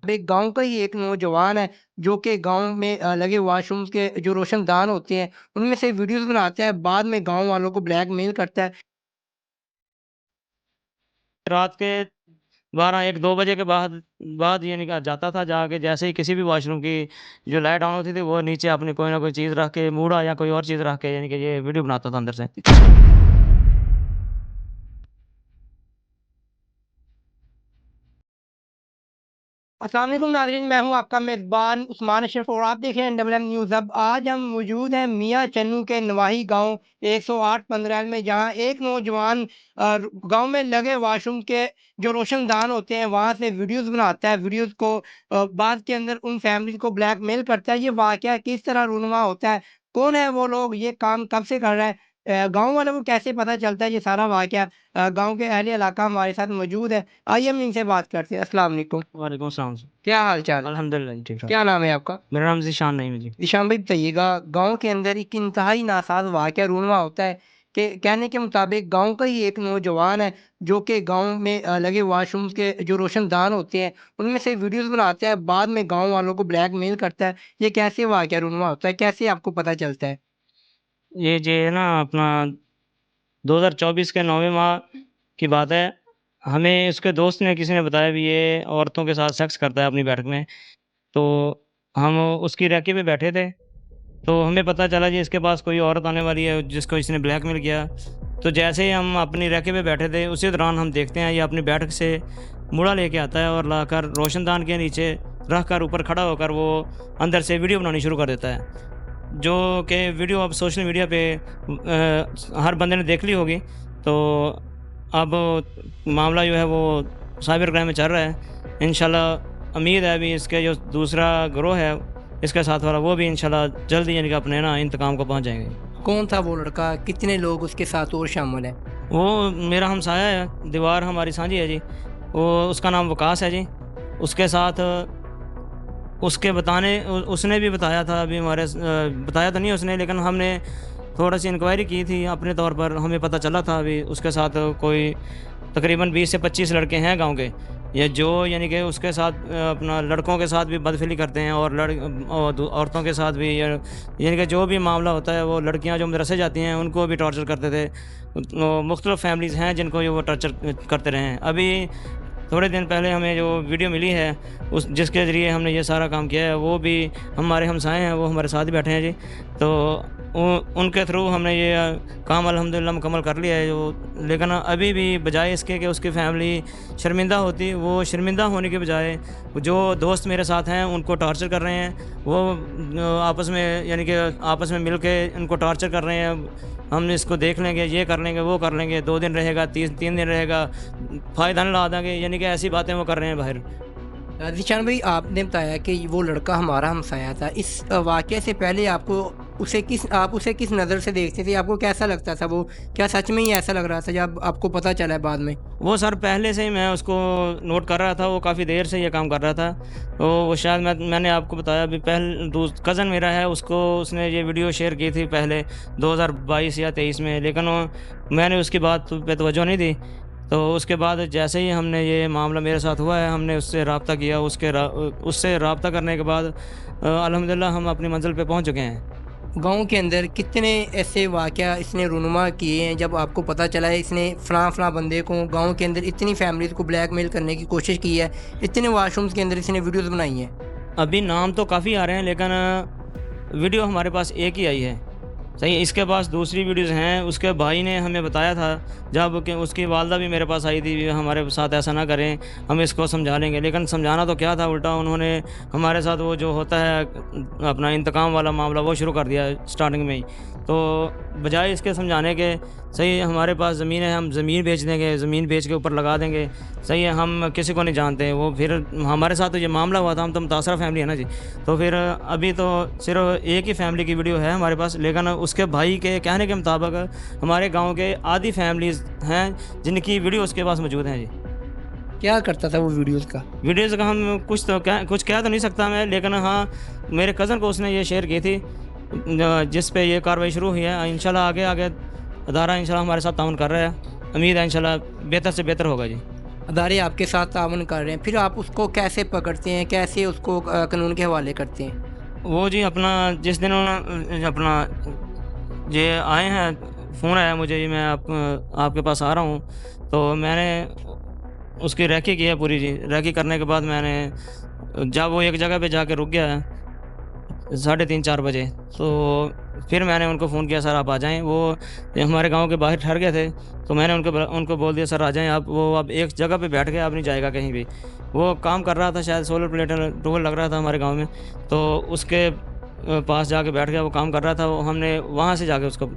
एक गाँव का ही एक नौजवान है जो कि गाँव में लगे वॉशरूम्स के जो रोशनदान होते हैं, उनमें से वीडियोज़ बनाता है, बाद में गाँव वालों को ब्लैकमेल करता है। रात के 12-1-2 बजे के बाद यानी कि जाता था, जाके जैसे ही किसी भी वॉशरूम की जो लाइट ऑन होती थी, वो नीचे अपनी कोई ना कोई चीज़ रख के, मूड़ा या कोई और चीज़ रख के यानी कि ये वीडियो बनाता था अंदर से। अस्सलाम वालेकुम नाज़रीन, मैं हूँ आपका मेज़बान उस्मान अशरफ और आप देख रहे हैं डबल एम न्यूज़ हब। आज हम मौजूद हैं मियाँ चन्नू के नवाही गाँव 108 पंद्रैल में, जहाँ एक नौजवान गाँव में लगे वॉशरूम के जो रोशनदान होते हैं, वहाँ से वीडियोज़ बनाता है। वीडियोज़ को बाद के अंदर उन फैमिलीज़ को ब्लैकमेल करता है। ये वाक़या किस तरह रूनुमा होता है? कौन है वो लोग? ये काम कब से कर रहे हैं? गाँव वालों को कैसे पता चलता है ये सारा वाक़या? गाँव के अहले इलाका हमारे साथ मौजूद है। आइए हम इनसे बात करते हैं। अस्सलाम वालेकुम। वालेकुम अस्सलाम। क्या हाल-चाल? अल्हम्दुलिल्लाह जी, ठीक-ठाक। क्या नाम है आपका? मेरा नाम ज़ीशान नईम है जी। ईशान भाई बताइएगा, गाँव के अंदर एक इंतहाई नासाज़ वाक़या रूनुमा होता है कि कहने के मुताबिक गाँव का ही एक नौजवान है, जो कि गाँव में लगे वॉशरूम्स के जो रोशनदान होते हैं, उनमें से वीडियोज़ बनाता है, बाद में गाँव वालों को ब्लैकमेल करता है। ये कैसे वाक़या रूनुमा होता है? कैसे आपको पता चलता है? ये जे है ना अपना 2024 के 9वें माह की बात है। हमें उसके दोस्त ने किसी ने बताया भी ये औरतों के साथ सेक्स करता है अपनी बैठक में। तो हम उसकी रेकी पे बैठे थे, तो हमें पता चला जी इसके पास कोई औरत आने वाली है जिसको इसने ब्लैकमेल किया। तो जैसे ही हम अपनी रेकी पे बैठे थे, उसी दौरान हम देखते हैं ये अपनी बैठक से मुड़ा लेके आता है और लाकर रोशनदान के नीचे रख कर ऊपर खड़ा होकर वो अंदर से वीडियो बनानी शुरू कर देता है। जो कि वीडियो अब सोशल मीडिया पे हर बंदे ने देख ली होगी। तो अब मामला जो है वो साइबर क्राइम में चल रहा है। इंशाल्लाह उम्मीद है अभी इसके जो दूसरा गिरोह है, इसके साथ वाला, वो भी इंशाल्लाह जल्द ही यानी कि अपने ना इंतकाम को पहुँच जाएँगे। कौन था वो लड़का? कितने लोग उसके साथ और शामिल हैं? वो मेरा हमसाया है, दीवार हमारी साझी है जी। वो उसका नाम वकास है जी। उसके साथ उसके बताने उसने भी बताया था अभी बताया तो नहीं उसने, लेकिन हमने थोड़ा-सी इंक्वायरी की थी अपने तौर पर, हमें पता चला था अभी उसके साथ कोई तकरीबन 20 से 25 लड़के हैं गाँव के, या जो यानी कि उसके साथ अपना लड़कों के साथ भी बदफ़िली करते हैं और औरतों के साथ भी, या यानी कि जो भी मामला होता है, वो लड़कियाँ जो मदरसे जाती हैं उनको भी टॉर्चर करते थे। मुख्तलिफ़ फैमिलीज़ हैं जिनको ये वो टॉर्चर करते रहे हैं। अभी थोड़े दिन पहले हमें जो वीडियो मिली है उस जिसके ज़रिए हमने ये सारा काम किया है, वो भी हमारे हमसाए हैं, वो हमारे साथ ही बैठे हैं जी। तो उनके थ्रू हमने ये काम अल्हम्दुलिल्लाह मुकम्मल कर लिया है जो। लेकिन अभी भी बजाय इसके कि उसकी फ़ैमिली शर्मिंदा होती, वो शर्मिंदा होने के बजाय जो दोस्त मेरे साथ हैं उनको टॉर्चर कर रहे हैं। वो आपस में यानी कि आपस में मिल के उनको टॉर्चर कर रहे हैं। हम इसको देख लेंगे, ये कर लेंगे, वो कर लेंगे, 2 दिन रहेगा, 3 दिन रहेगा, फ़ायदा नहीं ला देंगे, यानी कि ऐसी बातें वो कर रहे हैं बाहर। ज़ीशान भाई, आपने बताया कि वो लड़का हमारा हमसाया था। इस वाक़ये से पहले आप उसे किस नज़र से देखते थे? आपको कैसा लगता था वो? क्या सच में ही ऐसा लग रहा था जब आपको पता चला है बाद में? वो सर पहले से ही मैं उसको नोट कर रहा था, वो काफ़ी देर से ये काम कर रहा था। तो वो शायद मैंने आपको बताया अभी कज़न मेरा है, उसको उसने ये वीडियो शेयर की थी पहले 2022 या 23 में, लेकिन मैंने उसकी बात पे तवज्जो नहीं दी। तो उसके बाद जैसे ही हमने ये मामला मेरे साथ हुआ है, हमने उससे रब्ता किया। उससे रब्ता करने के बाद अल्हम्दुलिल्लाह हम अपनी मंज़िल पे पहुँच चुके हैं। गाँव के अंदर कितने ऐसे वाक़या इसने रूनुमा किए हैं जब आपको पता चला है इसने फ़लाँ बंदे को गाँव के अंदर इतनी फैमिलीज़ को ब्लैकमेल करने की कोशिश की है, इतने वॉशरूम्स के अंदर इसने वीडियोज़ बनाई हैं? अभी नाम तो काफ़ी आ रहे हैं, लेकिन वीडियो हमारे पास एक ही आई है। सही, इसके पास दूसरी वीडियोज़ हैं। उसके भाई ने हमें बताया था, जब कि उसकी वालदा भी मेरे पास आई थी, हमारे साथ ऐसा ना करें, हम इसको समझा लेंगे। लेकिन समझाना तो क्या था, उल्टा उन्होंने हमारे साथ वो जो होता है अपना इंतकाम वाला मामला, वो शुरू कर दिया स्टार्टिंग में ही। तो बजाय इसके समझाने के, सही हमारे पास ज़मीन है, हम ज़मीन बेच देंगे, ज़मीन बेच के ऊपर लगा देंगे। सही है, हम किसी को नहीं जानते। वो फिर हमारे साथ तो ये मामला हुआ था, हम तो मुतासरा फैमिली है ना जी। तो फिर अभी तो सिर्फ एक ही फैमिली की वीडियो है हमारे पास, लेकिन उसके भाई के कहने के मुताबिक हमारे गाँव के आधी फैमिलीज़ हैं जिनकी वीडियो उसके पास मौजूद हैं जी। क्या करता था वो वीडियोज़ का? वीडियोज़ का हम कुछ कह तो नहीं सकता मैं, लेकिन हाँ, मेरे कज़न को उसने ये शेयर की थी, जिस पे ये कार्रवाई शुरू हुई है। इंशाल्लाह आगे अदारा इंशाल्लाह हमारे साथ ताउन कर रहा है। उम्मीद है इंशाल्लाह बेहतर से बेहतर होगा जी। अदारे आपके साथ ताउन कर रहे हैं, फिर आप उसको कैसे पकड़ते हैं, कैसे उसको कानून के हवाले करते हैं? वो जी अपना जिस दिन उन्होंने अपना ये आए हैं, फ़ोन आया मुझे, ये मैं आपके पास आ रहा हूँ, तो मैंने उसकी रेकी की है पूरी जी। रेकी करने के बाद मैंने जब वो एक जगह पे जाके रुक गया है 3:30-4 बजे, तो फिर मैंने उनको फ़ोन किया, सर आप आ जाएँ। वो हमारे गाँव के बाहर ठहर गए थे, तो मैंने उनको बोल दिया, सर आ जाएँ आप। वो अब एक जगह पे बैठ गया, अब नहीं जाएगा कहीं भी। वो काम कर रहा था, शायद सोलर प्लेट ट्यूबवेल लग रहा था हमारे गाँव में, तो उसके पास जाके बैठ गया, वो काम कर रहा था। वो हमने वहाँ से जाके उसको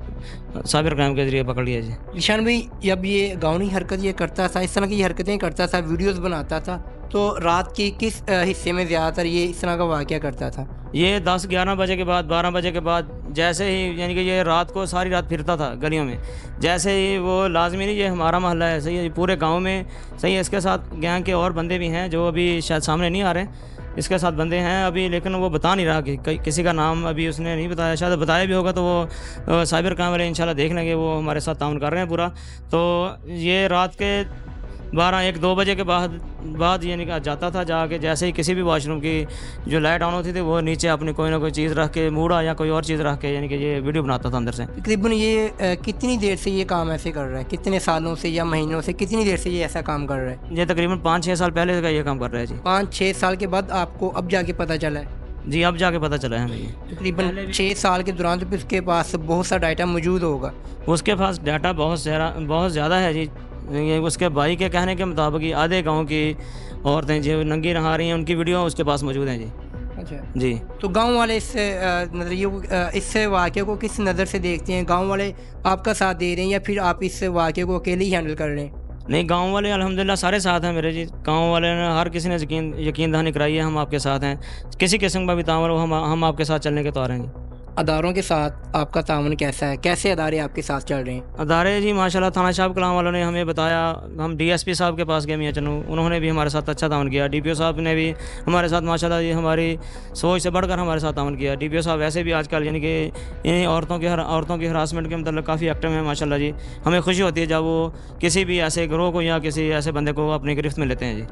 साइबर क्राइम के ज़रिए पकड़ लिया जी। ईशान भाई, जब ये गाउनी हरकत ये करता था, इस तरह की हरकतें करता था, वीडियोस बनाता था, तो रात की किस हिस्से में ज़्यादातर ये इस तरह का वाक़या करता था? ये 10-11 बजे के बाद, 12 बजे के बाद, जैसे ही यानी कि ये रात को सारी रात फिरता था गलियों में। जैसे ही वो लाज़मी नहीं ये हमारा मोहल्ला है, सही है, पूरे गाँव में सही है। इसके साथ गैंग के और बंदे भी हैं जो अभी शायद सामने नहीं आ रहे। इसके साथ बंदे हैं अभी, लेकिन वो बता नहीं रहा कि किसी का नाम अभी उसने नहीं बताया। शायद बताया भी होगा तो वो साइबर क्राइम वाले इंशाल्लाह देख लेंगे। वो हमारे साथ ताउन कर रहे हैं पूरा। तो ये रात के 12-1-2 बजे के बाद यानी कि जाता था, जाके जैसे ही किसी भी वॉशरूम की जो लाइट ऑन होती थी, वो नीचे अपनी कोई ना कोई चीज़ रख के, मूड़ा या कोई और चीज़ रख के यानी कि ये वीडियो बनाता था अंदर से। तकरीबन ये कितनी देर से ये काम ऐसे कर रहा है? कितने सालों से या महीनों से, कितनी देर से ये ऐसा काम कर रहा है? ये तकरीबन 5-6 साल पहले का ये काम कर रहा है जी। 5-6 साल के बाद आपको अब जाके पता चला है? जी, अब जाके पता चला है हमें ये। तकरीबन 6 साल के दौरान तो फिर उसके पास बहुत सा डाटा मौजूद होगा। उसके पास डाटा बहुत ज़्यादा है जी। ये उसके भाई के कहने के मुताबिक ये आधे गाँव की औरतें जो नंगी नहा रही हैं, उनकी वीडियो उसके पास मौजूद हैं जी। अच्छा। जी। तो गाँव वाले इस नज़रिए को इस वाक़ये को किस नज़र से देखते हैं? गाँव वाले आपका साथ दे रहे हैं या फिर आप इस वाक़ये को अकेले ही हैंडल कर रहे हैं? नहीं, गाँव वाले अल्हम्दुलिल्लाह सारे साथ हैं मेरे जी। गाँव वाले ने हर किसी ने यकीन दहानी कराई है, हम आपके साथ हैं। किसी किस्म का भी तामल हो, हम आपके साथ चलने के तैयार हैं जी। अदारों के साथ आपका ताउन कैसा है? कैसे अदारे आपके साथ चल रहे हैं? अदारे जी माशाल्लाह, थाना शाह कलाम वालों ने हमें बताया। हम डीएसपी साहब के पास गए, मियां चन्नू, उन्होंने भी हमारे साथ अच्छा ताउन किया। डीपीओ साहब ने भी हमारे साथ माशाल्लाह जी हमारी सोच से बढ़कर हमारे साथ ताउन किया। डीपीओ साहब वैसे भी आजकल यानी कि इन औरतों की हरासमेंट के मतलब काफ़ी एक्टिव हैं माशाल्लाह जी। हमें खुशी होती है जब वो किसी भी ऐसे गिरोह को या किसी ऐसे बंदे को अपनी गिरफ्त में लेते हैं जी।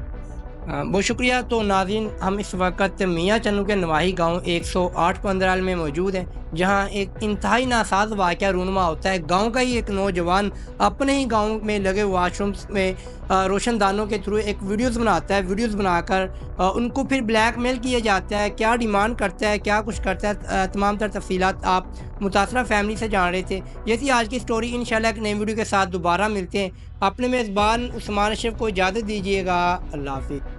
बहुत शुक्रिया। तो नाज़रीन, हम इस वक्त मियां चन्नू के नवाही गांव 108 पंद्राल में मौजूद हैं, जहां एक इंतहाई नासाज वाक़या रूनुमा होता है। गांव का ही एक नौजवान अपने ही गांव में लगे वाशरूम्स में रोशनदानों के थ्रू एक वीडियोस बनाता है। वीडियोस बनाकर उनको फिर ब्लैकमेल किया जाता है। क्या डिमांड करता है, क्या कुछ करता है, तमाम तर तफसीलात आप मुतासरा फैमिली से जान रहे थे। जैसी आज की स्टोरी, इंशाल्लाह एक नई वीडियो के साथ दोबारा मिलते हैं। अपने मेज़बान उस्मान अशरफ को इजाज़त दीजिएगा। अल्लाह हाफ़िज़।